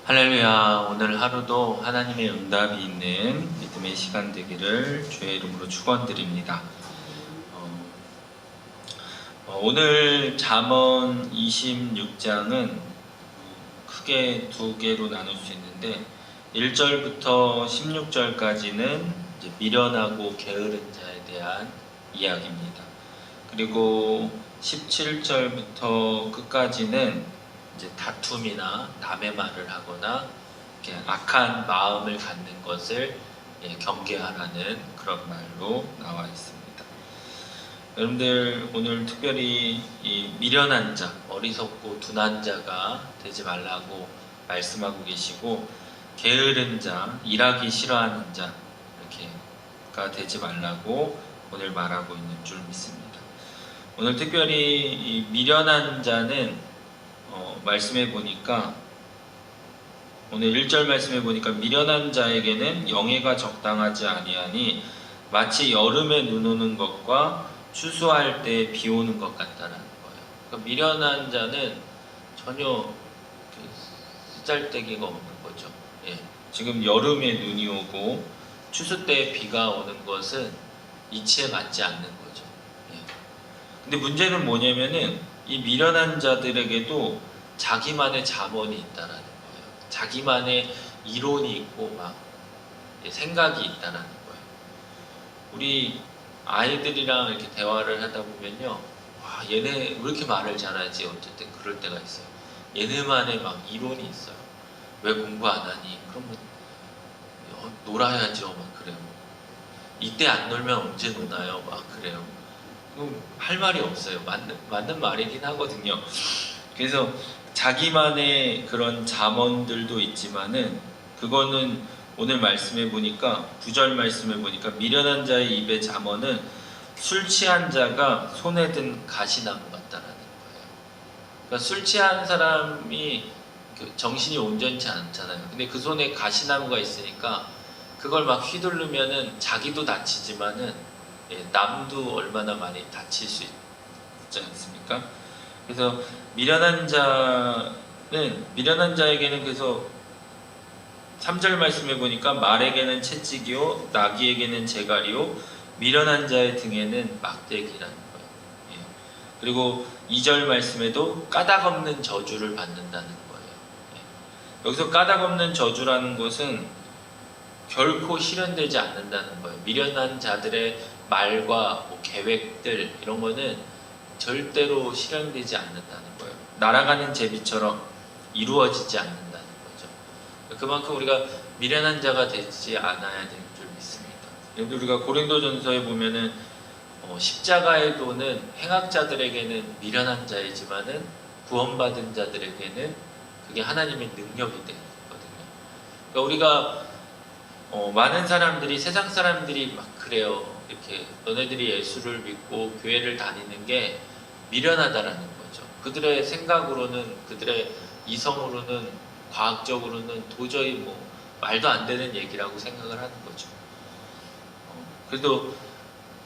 할렐루야. 오늘 하루도 하나님의 응답이 있는 믿음의 시간 되기를 주의 이름으로 축원드립니다. 오늘 잠언 26장은 크게 두 개로 나눌 수 있는데 1절부터 16절까지는 미련하고 게으른 자에 대한 이야기입니다. 그리고 17절부터 끝까지는 이제 다툼이나 남의 말을 하거나 이렇게 악한 마음을 갖는 것을 경계하라는 그런 말로 나와 있습니다. 여러분들 오늘 특별히 이 미련한 자, 어리석고 둔한 자가 되지 말라고 말씀하고 계시고, 게으른 자, 일하기 싫어하는 자 이렇게가 되지 말라고 오늘 말하고 있는 줄 믿습니다. 오늘 특별히 이 미련한 자는 말씀해 보니까, 오늘 1절 말씀해 보니까 미련한 자에게는 영예가 적당하지 아니하니 마치 여름에 눈 오는 것과 추수할 때 비 오는 것 같다라는 거예요. 그러니까 미련한 자는 전혀 쓰잘데기가 없는 거죠. 지금 여름에 눈이 오고 추수 때 비가 오는 것은 이치에 맞지 않는 거죠. 근데 문제는 뭐냐면은 이 미련한 자들에게도 자기만의 자본이 있다라는 거예요. 자기만의 이론이 있고 막 생각이 있다라는 거예요. 우리 아이들이랑 이렇게 대화를 하다 보면요, 와, 얘네 왜 이렇게 말을 잘하지? 어쨌든 그럴 때가 있어요. 얘네만의 막 이론이 있어요. 왜 공부 안 하니? 그러면 놀아야죠. 막 그래요. 이때 안 놀면 언제 노나요? 막 그래요. 그럼 할 말이 없어요. 맞는 말이긴 하거든요. 그래서 자기만의 그런 잠언들도 있지만은, 그거는 오늘 말씀해 보니까 9절 말씀해 보니까 미련한 자의 입의 잠언은 술 취한 자가 손에 든 가시나무 같다라는 거예요. 그러니까 술 취한 사람이 정신이 온전치 않잖아요. 근데 그 손에 가시나무가 있으니까 그걸 막 휘두르면은 자기도 다치지만은 남도 얼마나 많이 다칠 수 있지 않습니까? 그래서 미련한 자에게는 그래서 3절 말씀해 보니까 말에게는 채찍이요 나귀에게는 재갈이요 미련한 자의 등에는 막대기라는 거예요. 그리고 2절 말씀에도 까닭 없는 저주를 받는다는 거예요. 여기서 까닭 없는 저주라는 것은 결코 실현되지 않는다는 거예요. 미련한 자들의 말과 계획들 이런 거는 절대로 실현되지 않는다는 거예요. 날아가는 제비처럼 이루어지지 않는다는 거죠. 그만큼 우리가 미련한 자가 되지 않아야 될 줄 믿습니다. 우리가 고린도전서에 보면은 십자가의 도는 행악자들에게는 미련한 자이지만은 구원받은 자들에게는 그게 하나님의 능력이 되거든요. 그러니까 우리가 많은 사람들이, 세상 사람들이 막 그래요. 이렇게 너네들이 예수를 믿고 교회를 다니는 게 미련하다라는 거죠. 그들의 생각으로는, 그들의 이성으로는, 과학적으로는 도저히 말도 안 되는 얘기라고 생각을 하는 거죠. 그래도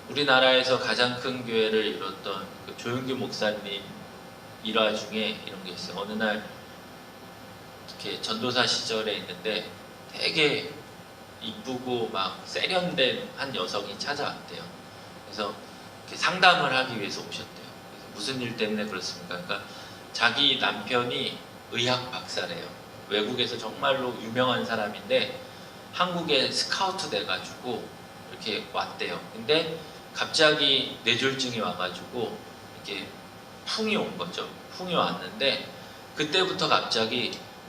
우리나라에서 가장 큰 교회를 이뤘던 그 조용규 목사님 일화 중에 이런 게 있어요. 어느 날 이렇게 전도사 시절에 있는데 되게 이쁘고 막 세련된 한 여성이 찾아왔대요. 그래서 이렇게 상담을 하기 위해서 오셨대요. 그래서 무슨 일 때문에 그렇습니까? 그러니까 자기 남편이 의학 박사래요. 외국에서 정말로 유명한 사람인데 한국에 스카우트 돼가지고 이렇게 왔대요. 근데 갑자기 뇌졸중이 와가지고 이렇게 풍이 온 거죠. 풍이 왔는데 그때부터 갑자기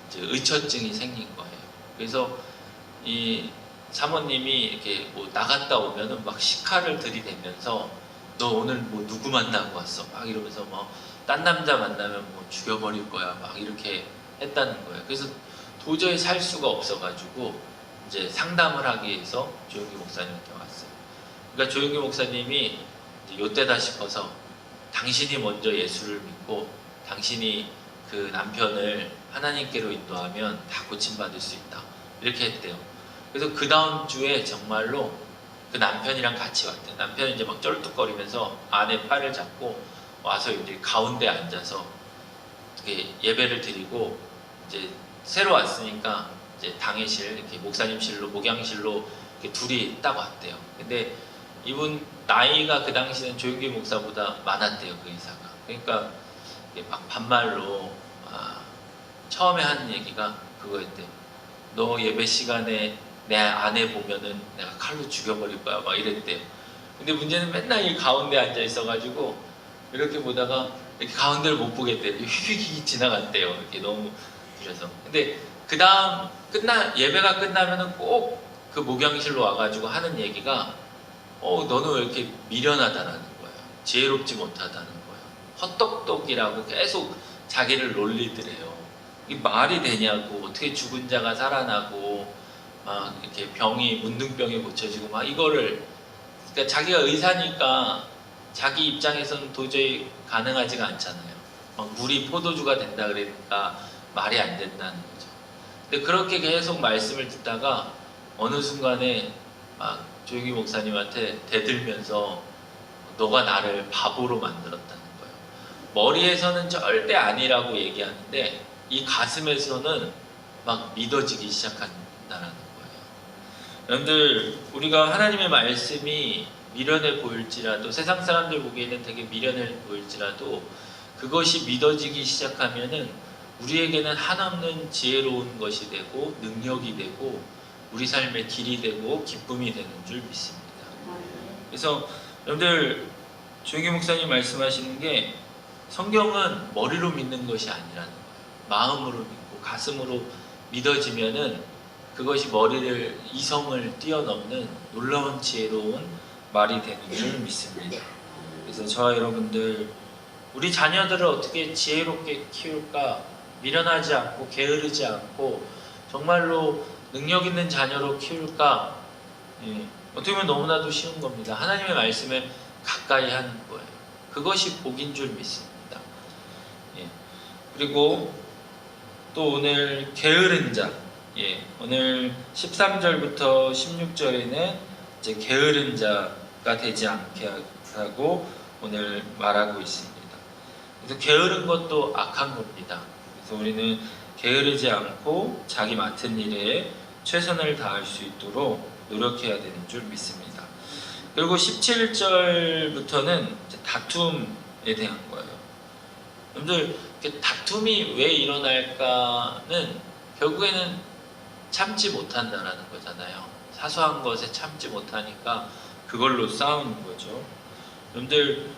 이제 의처증이 생긴 거예요. 그래서 이 사모님이 이렇게 나갔다 오면은 막 시카를 들이대면서 너 오늘 누구 만나고 왔어? 막 이러면서 딴 남자 만나면 죽여버릴 거야. 막 이렇게 했다는 거예요. 그래서 도저히 살 수가 없어가지고 이제 상담을 하기 위해서 조용기 목사님한테 왔어요. 그러니까 조용기 목사님이 요때다 싶어서 당신이 먼저 예수를 믿고 당신이 그 남편을 하나님께로 인도하면 다 고침받을 수 있다. 이렇게 했대요. 그래서 그 다음 주에 정말로 그 남편이랑 같이 왔대요. 남편은 이제 막 쩔뚝거리면서 아내 팔을 잡고 와서 이제 가운데 앉아서 이렇게 예배를 드리고 이제 새로 왔으니까 이제 당회실, 이렇게 목사님실로, 목양실로 이렇게 둘이 딱 왔대요. 근데 이분 나이가 그 당시는 조용기 목사보다 많았대요, 그 의사가. 그러니까 막 반말로 처음에 하는 얘기가 그거였대요. 너 예배 시간에 내 아내 보면은 내가 칼로 죽여버릴 거야, 막 이랬대요. 근데 문제는 맨날 이 가운데 앉아 있어가지고 이렇게 보다가 이렇게 가운데를 못 보겠대요. 휙휙 지나갔대요. 이렇게 너무 그래서. 근데 그 다음 예배가 끝나면은 꼭 그 목양실로 와가지고 하는 얘기가 너는 왜 이렇게 미련하다라는 거예요. 지혜롭지 못하다는 거예요. 헛똑똑이라고 계속 자기를 놀리더래요. 이 말이 되냐고, 어떻게 죽은 자가 살아나고 막 이렇게 문둥병이 고쳐지고 막 이거를, 그러니까 자기가 의사니까 자기 입장에서는 도저히 가능하지가 않잖아요. 막 물이 포도주가 된다 그러니까 말이 안 된다는 거죠. 근데 그렇게 계속 말씀을 듣다가 어느 순간에 막 조용기 목사님한테 대들면서 너가 나를 바보로 만들었다는 거예요. 머리에서는 절대 아니라고 얘기하는데 이 가슴에서는 막 믿어지기 시작한다는 거예요. 여러분들, 우리가 하나님의 말씀이 미련해 보일지라도, 세상 사람들 보기에는 되게 미련해 보일지라도 그것이 믿어지기 시작하면은 우리에게는 한없는 지혜로운 것이 되고 능력이 되고 우리 삶의 길이 되고 기쁨이 되는 줄 믿습니다. 그래서 여러분들, 조용기 목사님 말씀하시는 게 성경은 머리로 믿는 것이 아니라는 거예요. 마음으로 믿고 가슴으로 믿어지면은 그것이 이성을 뛰어넘는 놀라운 지혜로운 말이 되는 줄 믿습니다. 그래서 저와 여러분들, 우리 자녀들을 어떻게 지혜롭게 키울까? 미련하지 않고 게으르지 않고 정말로 능력 있는 자녀로 키울까? 어떻게 보면 너무나도 쉬운 겁니다. 하나님의 말씀에 가까이 하는 거예요. 그것이 복인 줄 믿습니다. 그리고 또 오늘 게으른 자, 오늘 13절부터 16절에는 이제 게으른 자가 되지 않게 하고 오늘 말하고 있습니다. 그래서 게으른 것도 악한 겁니다. 그래서 우리는 게으르지 않고 자기 맡은 일에 최선을 다할 수 있도록 노력해야 되는 줄 믿습니다. 그리고 17절부터는 다툼에 대한 거예요. 여러분들, 다툼이 왜 일어날까는 결국에는 참지 못한다라는 거잖아요. 사소한 것에 참지 못하니까 그걸로 싸우는 거죠. 여러분들,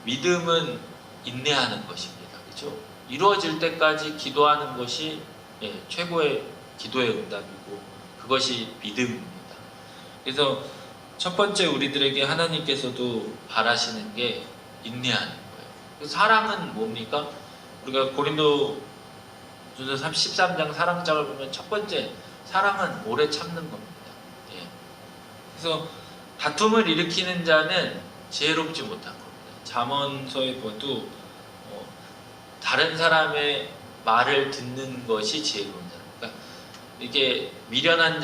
믿음은 인내하는 것입니다. 그렇죠? 이루어질 때까지 기도하는 것이 최고의 기도의 응답이고 그것이 믿음입니다. 그래서 첫 번째 우리들에게 하나님께서도 바라시는 게 인내하는 거예요. 사랑은 뭡니까? 우리가 고린도전서 13장 사랑장을 보면 첫 번째 사랑은 오래 참는 겁니다. 그래서 다툼을 일으키는 자는 지혜롭지 못한 겁니다. 잠언서에 봐도 다른 사람의 말을 듣는 것이 지혜로운 자. 그러니까 이게 미련한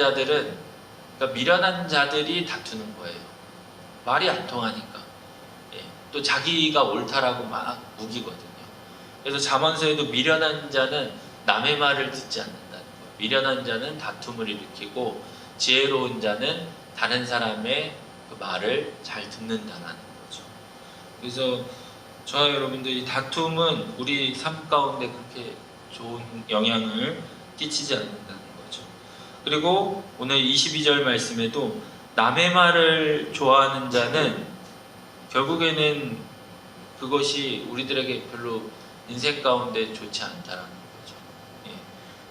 자들이 다투는 거예요. 말이 안 통하니까. 또 자기가 옳다라고 막 우기거든요. 그래서 잠언서에도 미련한 자는 남의 말을 듣지 않는다는 거예요. 미련한 자는 다툼을 일으키고 지혜로운 자는 다른 사람의 그 말을 잘 듣는다는 거죠. 그래서 저와 여러분들, 이 다툼은 우리 삶 가운데 그렇게 좋은 영향을 끼치지 않는다는 거죠. 그리고 오늘 22절 말씀에도 남의 말을 좋아하는 자는 결국에는 그것이 우리들에게 별로 인생 가운데 좋지 않다라는 거죠.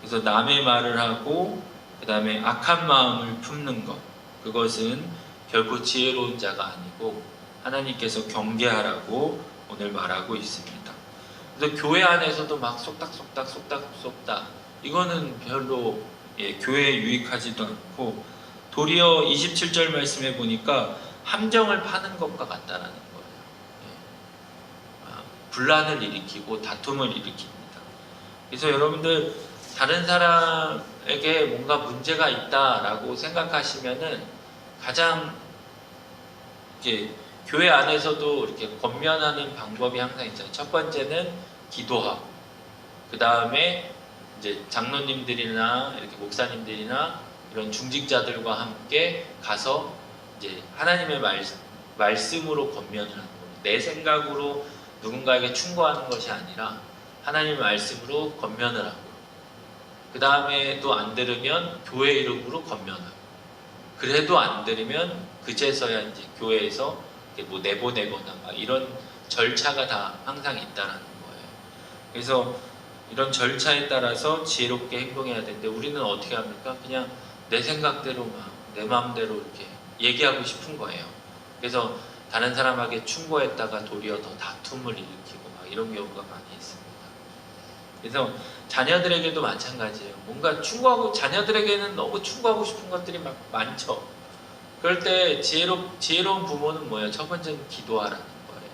그래서 남의 말을 하고 그 다음에 악한 마음을 품는 것, 그것은 결코 지혜로운 자가 아니고 하나님께서 경계하라고 오늘 말하고 있습니다. 그래서 교회 안에서도 막 속닥속닥 이거는 별로 교회에 유익하지도 않고 도리어 27절 말씀에 보니까 함정을 파는 것과 같다라는 거예요. 분란을 일으키고 다툼을 일으킵니다. 그래서 여러분들, 다른 사람에게 뭔가 문제가 있다라고 생각하시면은 가장 이렇게 교회 안에서도 이렇게 권면하는 방법이 항상 있잖아요. 첫 번째는 기도하고, 그 다음에 이제 장로님들이나 이렇게 목사님들이나 이런 중직자들과 함께 가서 이제 하나님의 말씀으로 권면을 하는 거예요. 내 생각으로 누군가에게 충고하는 것이 아니라 하나님의 말씀으로 권면을 하고, 그 다음에도 안 들으면 교회 이름으로 권면하고, 그래도 안 들으면 그제서야 이제 교회에서 뭐 내보내거나 막 이런 절차가 다 항상 있다라는 거예요. 그래서 이런 절차에 따라서 지혜롭게 행동해야 되는데, 우리는 어떻게 합니까? 그냥 내 생각대로 막 내 마음대로 이렇게 얘기하고 싶은 거예요. 그래서 다른 사람에게 충고했다가 도리어 더 다툼을 일으키고 막 이런 경우가 많이 있습니다. 그래서 자녀들에게도 마찬가지예요. 뭔가 충고하고, 자녀들에게는 너무 충고하고 싶은 것들이 막 많죠. 그럴 때 지혜로운 부모는 뭐예요? 첫 번째는 기도하라는 거예요.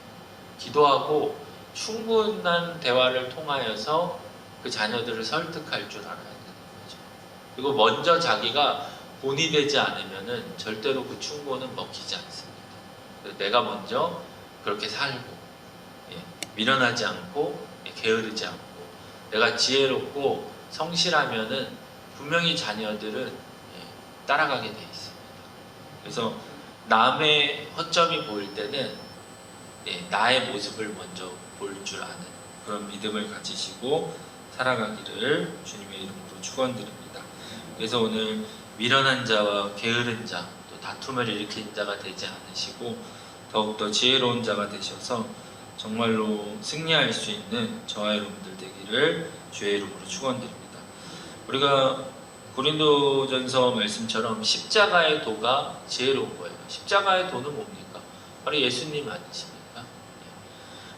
기도하고 충분한 대화를 통하여서 그 자녀들을 설득할 줄 알아야 되는 거죠. 그리고 먼저 자기가 본이 되지 않으면은 절대로 그 충고는 먹히지 않습니다. 내가 먼저 그렇게 살고, 미련하지 않고, 게으르지 않고, 내가 지혜롭고 성실하면은 분명히 자녀들은 따라가게 돼 있습니다. 그래서 남의 허점이 보일 때는 나의 모습을 먼저 볼 줄 아는 그런 믿음을 가지시고 살아가기를 주님의 이름으로 축원드립니다. 그래서 오늘 미련한 자와 게으른 자, 또 다툼을 일으킨 자가 되지 않으시고 더욱더 지혜로운 자가 되셔서 정말로 승리할 수 있는 저와 여러분들 되기를 주의 이름으로 축원드립니다. 우리가 고린도전서 말씀처럼 십자가의 도가 지혜로운 거예요. 십자가의 도는 뭡니까? 바로 예수님 아니십니까?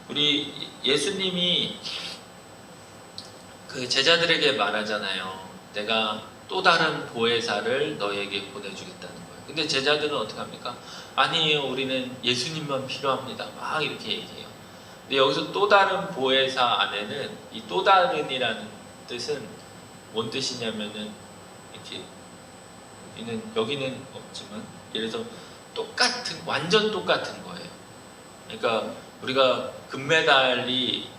우리 예수님이 그 제자들에게 말하잖아요. 내가 또 다른 보혜사를 너에게 보내주겠다는 거예요. 근데 제자들은 어떻게 합니까? 아니에요, 우리는 예수님만 필요합니다. 막 이렇게 얘기해요. 근데 여기서 또 다른 보혜사 안에는 이 또 다른이라는 뜻은 뭔 뜻이냐면은, 이렇게 여기는 없지만 예를 들어서 완전 똑같은 거예요. 그러니까 우리가 금메달이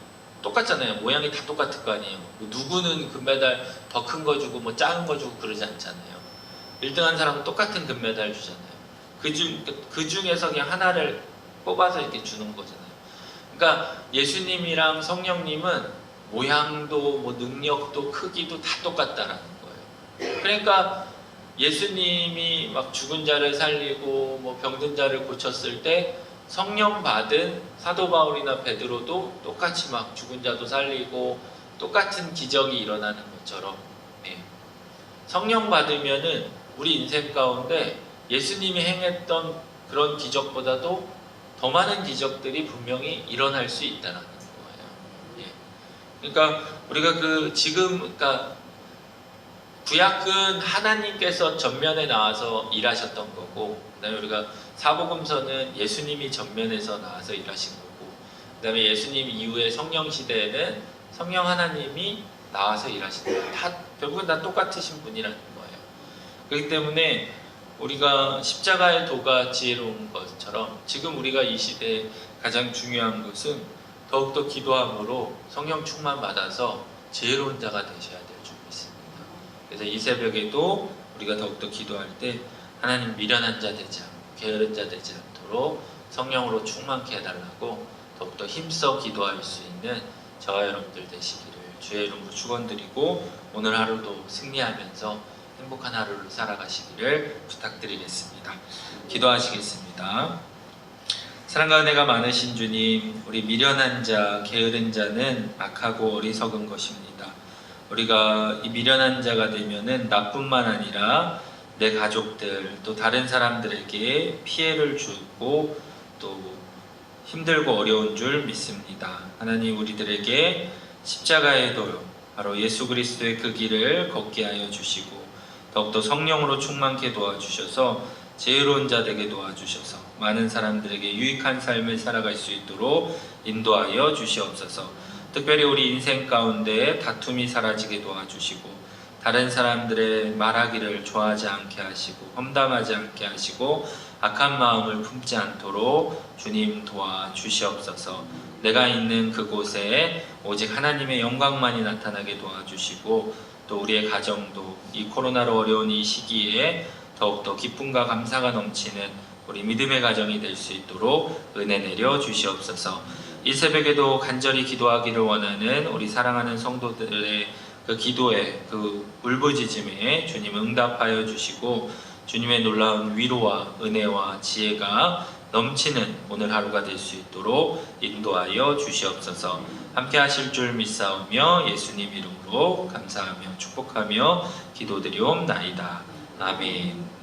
똑같잖아요. 모양이 다 똑같을 거 아니에요. 누구는 금메달 더 큰 거 주고 뭐 작은 거 주고 그러지 않잖아요. 1등한 사람은 똑같은 금메달 주잖아요. 그 중에서 그냥 하나를 뽑아서 이렇게 주는 거잖아요. 그러니까 예수님이랑 성령님은 모양도 뭐 능력도 크기도 다 똑같다라는 거예요. 그러니까 예수님이 막 죽은 자를 살리고 뭐 병든 자를 고쳤을 때 성령 받은 사도 바울이나 베드로도 똑같이 막 죽은 자도 살리고 똑같은 기적이 일어나는 것처럼, 성령 받으면은 우리 인생 가운데 예수님이 행했던 그런 기적보다도 더 많은 기적들이 분명히 일어날 수 있다는 거예요. 그러니까 우리가 그러니까 구약은 하나님께서 전면에 나와서 일하셨던 거고, 그다음에 우리가 사복음서는 예수님이 전면에서 나와서 일하신 거고, 그다음에 예수님 이후에 성령 시대에는 성령 하나님이 나와서 일하신 거예요. 결국은 다 똑같으신 분이라는 거예요. 그렇기 때문에 우리가 십자가의 도가 지혜로운 것처럼 지금 우리가 이 시대에 가장 중요한 것은 더욱더 기도함으로 성령 충만 받아서 지혜로운 자가 되셔야 될 줄 믿습니다. 그래서 이 새벽에도 우리가 더욱더 기도할 때 하나님 미련한 자 되지 않고 게으른 자 되지 않도록 성령으로 충만케 해달라고 더욱더 힘써 기도할 수 있는 저와 여러분들 되시기를 주의 이름으로 축원드리고 오늘 하루도 승리하면서 행복한 하루를 살아가시기를 부탁드리겠습니다. 기도하시겠습니다. 사랑과 은혜가 많으신 주님, 우리 미련한 자, 게으른 자는 악하고 어리석은 것입니다. 우리가 이 미련한 자가 되면은 나뿐만 아니라 내 가족들 또 다른 사람들에게 피해를 주고 또 힘들고 어려운 줄 믿습니다. 하나님, 우리들에게 십자가의 도요, 바로 예수 그리스도의 그 길을 걷게 하여 주시고 더욱더 성령으로 충만케 도와주셔서 지혜로운 자 되게 도와주셔서 많은 사람들에게 유익한 삶을 살아갈 수 있도록 인도하여 주시옵소서. 특별히 우리 인생 가운데 다툼이 사라지게 도와주시고 다른 사람들의 말하기를 좋아하지 않게 하시고 험담하지 않게 하시고 악한 마음을 품지 않도록 주님 도와주시옵소서. 내가 있는 그곳에 오직 하나님의 영광만이 나타나게 도와주시고 또 우리의 가정도 이 코로나로 어려운 이 시기에 더욱더 기쁨과 감사가 넘치는 우리 믿음의 가정이 될 수 있도록 은혜 내려 주시옵소서. 이 새벽에도 간절히 기도하기를 원하는 우리 사랑하는 성도들의 그 기도에 그 울부짖음에 주님 응답하여 주시고 주님의 놀라운 위로와 은혜와 지혜가 넘치는 오늘 하루가 될 수 있도록 인도하여 주시옵소서. 함께 하실 줄 믿사오며 예수님 이름으로 감사하며 축복하며 기도드리옵나이다. 아멘.